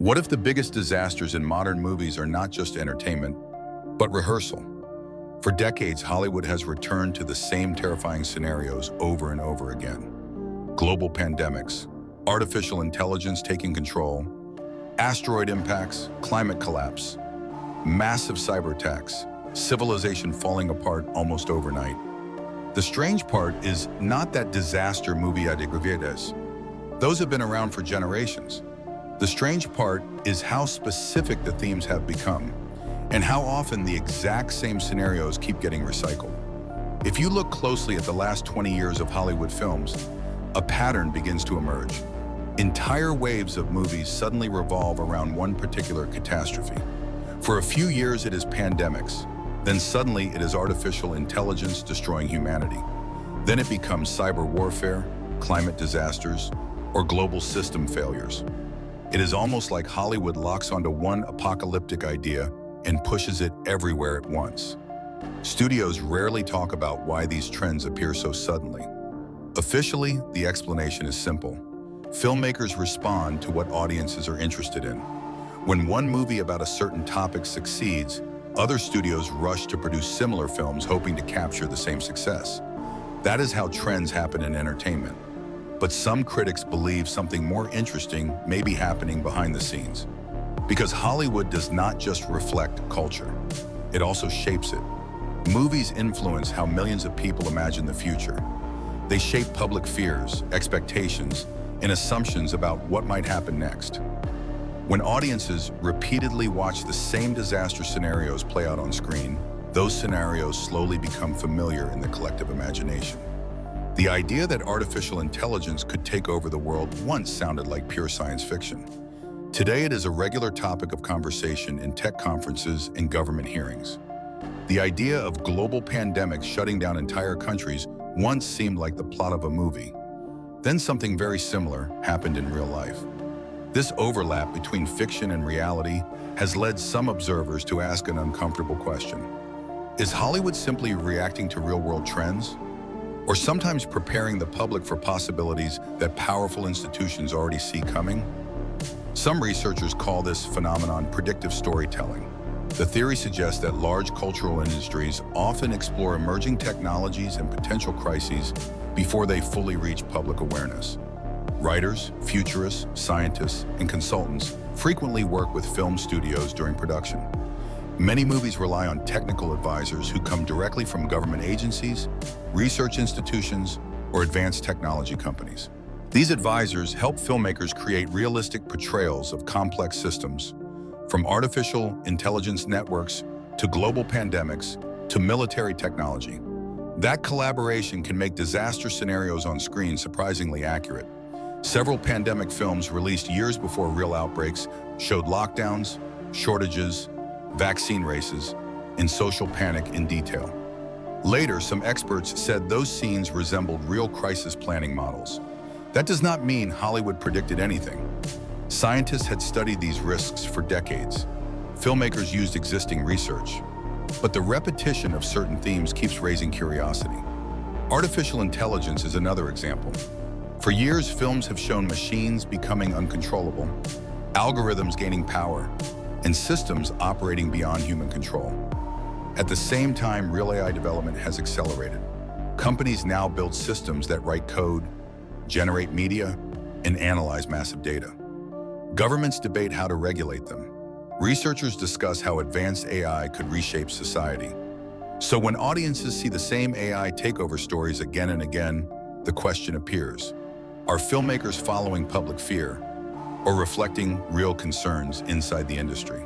What if the biggest disasters in modern movies are not just entertainment, but rehearsal? For decades, Hollywood has returned to the same terrifying scenarios over and over again. Global pandemics, artificial intelligence taking control, asteroid impacts, climate collapse, massive cyber attacks, civilization falling apart almost overnight. The strange part is not that disaster movie takeovers. Those have been around for generations. The strange part is how specific the themes have become, and how often the exact same scenarios keep getting recycled. If you look closely at the last 20 years of Hollywood films, a pattern begins to emerge. Entire waves of movies suddenly revolve around one particular catastrophe. For a few years it is pandemics, then suddenly it is artificial intelligence destroying humanity. Then it becomes cyber warfare, climate disasters, or global system failures. It is almost like Hollywood locks onto one apocalyptic idea and pushes it everywhere at once. Studios rarely talk about why these trends appear so suddenly. Officially, the explanation is simple. Filmmakers respond to what audiences are interested in. When one movie about a certain topic succeeds, other studios rush to produce similar films hoping to capture the same success. That is how trends happen in entertainment. But some critics believe something more interesting may be happening behind the scenes. Because Hollywood does not just reflect culture, it also shapes it. Movies influence how millions of people imagine the future. They shape public fears, expectations, and assumptions about what might happen next. When audiences repeatedly watch the same disaster scenarios play out on screen, those scenarios slowly become familiar in the collective imagination. The idea that artificial intelligence could take over the world once sounded like pure science fiction. Today, it is a regular topic of conversation in tech conferences and government hearings. The idea of global pandemics shutting down entire countries once seemed like the plot of a movie. Then something very similar happened in real life. This overlap between fiction and reality has led some observers to ask an uncomfortable question. Is Hollywood simply reacting to real-world trends? Or sometimes preparing the public for possibilities that powerful institutions already see coming? Some researchers call this phenomenon predictive storytelling. The theory suggests that large cultural industries often explore emerging technologies and potential crises before they fully reach public awareness. Writers, futurists, scientists, and consultants frequently work with film studios during production. Many movies rely on technical advisors who come directly from government agencies, research institutions, or advanced technology companies. These advisors help filmmakers create realistic portrayals of complex systems, from artificial intelligence networks to global pandemics to military technology. That collaboration can make disaster scenarios on screen surprisingly accurate. Several pandemic films released years before real outbreaks showed lockdowns, shortages, vaccine races, and social panic in detail. Later, some experts said those scenes resembled real crisis planning models. That does not mean Hollywood predicted anything. Scientists had studied these risks for decades. Filmmakers used existing research. But the repetition of certain themes keeps raising curiosity. Artificial intelligence is another example. For years, films have shown machines becoming uncontrollable, algorithms gaining power, and systems operating beyond human control. At the same time, real AI development has accelerated. Companies now build systems that write code, generate media, and analyze massive data. Governments debate how to regulate them. Researchers discuss how advanced AI could reshape society. So when audiences see the same AI takeover stories again and again, the question appears: are filmmakers following public fear or reflecting real concerns inside the industry?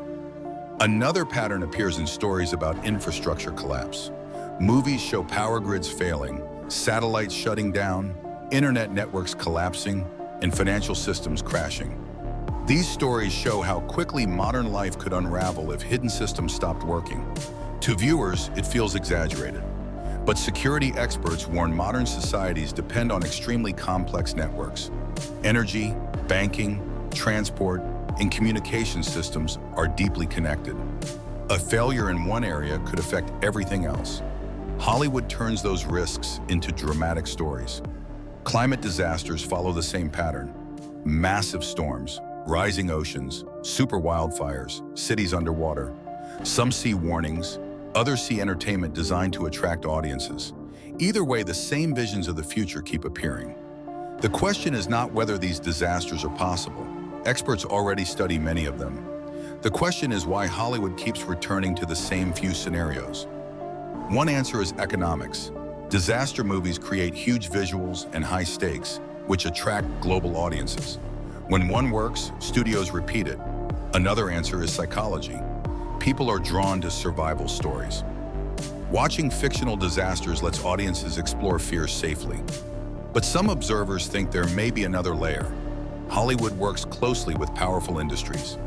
Another pattern appears in stories about infrastructure collapse. Movies show power grids failing, satellites shutting down, internet networks collapsing, and financial systems crashing. These stories show how quickly modern life could unravel if hidden systems stopped working. To viewers, it feels exaggerated. But security experts warn modern societies depend on extremely complex networks. Energy, banking, transport, and communication systems are deeply connected. A failure in one area could affect everything else. Hollywood turns those risks into dramatic stories. Climate disasters follow the same pattern. Massive storms, rising oceans, super wildfires, cities underwater. Some see warnings, others see entertainment designed to attract audiences. Either way, the same visions of the future keep appearing. The question is not whether these disasters are possible. Experts already study many of them. The question is why Hollywood keeps returning to the same few scenarios. One answer is economics. Disaster movies create huge visuals and high stakes, which attract global audiences. When one works, studios repeat it. Another answer is psychology. People are drawn to survival stories. Watching fictional disasters lets audiences explore fears safely. But some observers think there may be another layer. Hollywood works closely with powerful industries,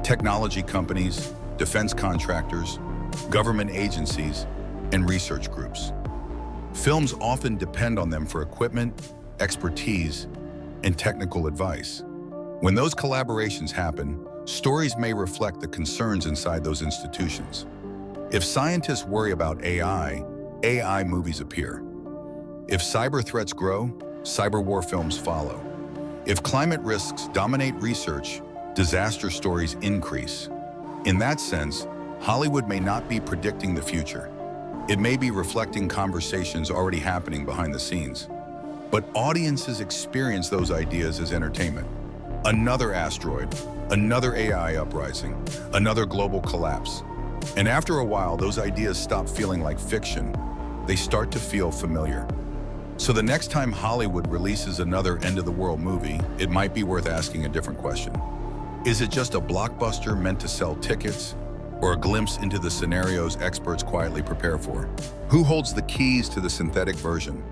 technology companies, defense contractors, government agencies, and research groups. Films often depend on them for equipment, expertise, and technical advice. When those collaborations happen, stories may reflect the concerns inside those institutions. If scientists worry about AI movies appear. If cyber threats grow, cyber war films follow. If climate risks dominate research, disaster stories increase. In that sense, Hollywood may not be predicting the future. It may be reflecting conversations already happening behind the scenes. But audiences experience those ideas as entertainment. Another asteroid, another AI uprising, another global collapse. And after a while, those ideas stop feeling like fiction. They start to feel familiar. So the next time Hollywood releases another end-of-the-world movie, it might be worth asking a different question. Is it just a blockbuster meant to sell tickets, or a glimpse into the scenarios experts quietly prepare for? Who holds the keys to the synthetic version?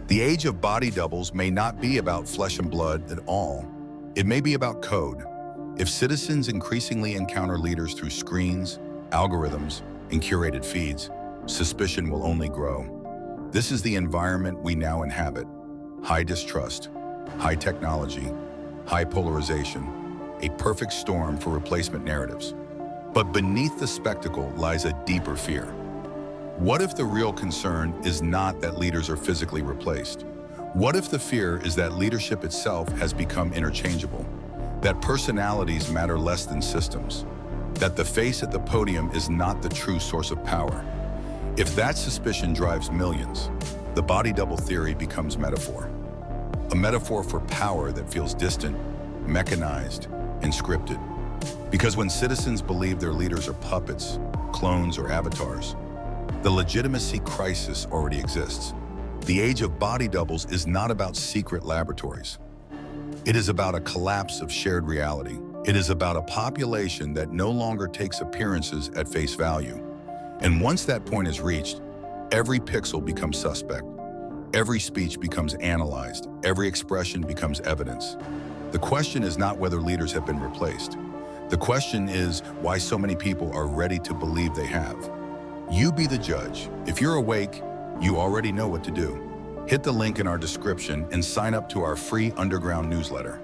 The age of body doubles may not be about flesh and blood at all. It may be about code. If citizens increasingly encounter leaders through screens, algorithms, and curated feeds, suspicion will only grow. This is the environment we now inhabit. High distrust, high technology, high polarization, a perfect storm for replacement narratives. But beneath the spectacle lies a deeper fear. What if the real concern is not that leaders are physically replaced? What if the fear is that leadership itself has become interchangeable? That personalities matter less than systems? That the face at the podium is not the true source of power? If that suspicion drives millions, the body double theory becomes metaphor. A metaphor for power that feels distant, mechanized, and scripted. Because when citizens believe their leaders are puppets, clones, or avatars, the legitimacy crisis already exists. The age of body doubles is not about secret laboratories. It is about a collapse of shared reality. It is about a population that no longer takes appearances at face value. And once that point is reached, every pixel becomes suspect. Every speech becomes analyzed. Every expression becomes evidence. The question is not whether leaders have been replaced. The question is why so many people are ready to believe they have. You be the judge. If you're awake, you already know what to do. Hit the link in our description and sign up to our free underground newsletter.